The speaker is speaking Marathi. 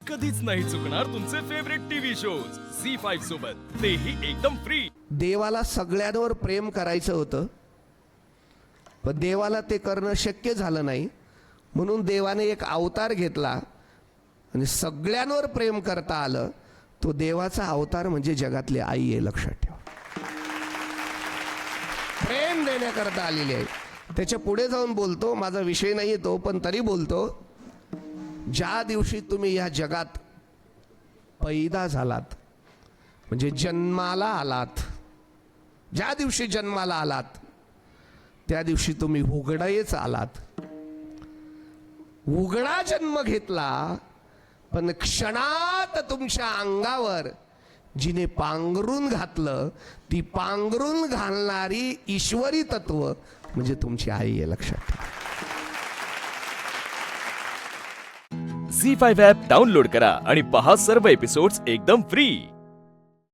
कधीच नाही चुकणार तुमचे फेवरेट टीव्ही शोज झी5 सोबत, तेही एकदम फ्री। देवाला सगळ्यांवर प्रेम करायचं होतं, पण देवाला ते करणं शक्य झालं नाही, म्हणून देवाने एक अवतार घेतला आणि सगळ्यांवर प्रेम करता आलं। तो देवाचा अवतार म्हणजे जगातली आई आहे, लक्षात ठेवा। प्रेम देण्याकरता आलेली आहे। त्याच्या पुढे जाऊन बोलतो, माझा विषय नाही तो, पण तरी बोलतो, ज्या दिवशी तुम्ही या जगात पैदा झालात म्हणजे जन्माला आलात, ज्या दिवशी जन्माला आलात त्या दिवशी तुम्ही उघडेच आलात। उघडा जन्म घेतला, पण क्षणात तुमच्या अंगावर जिने पांघरून घातलं, ती पांघरून घालणारी ईश्वरी तत्व म्हणजे तुमची आई आहे, लक्षात ठेवा। झी5 ॲप डाउनलोड करा आणि पहा सर्व एपिसोड्स एकदम फ्री।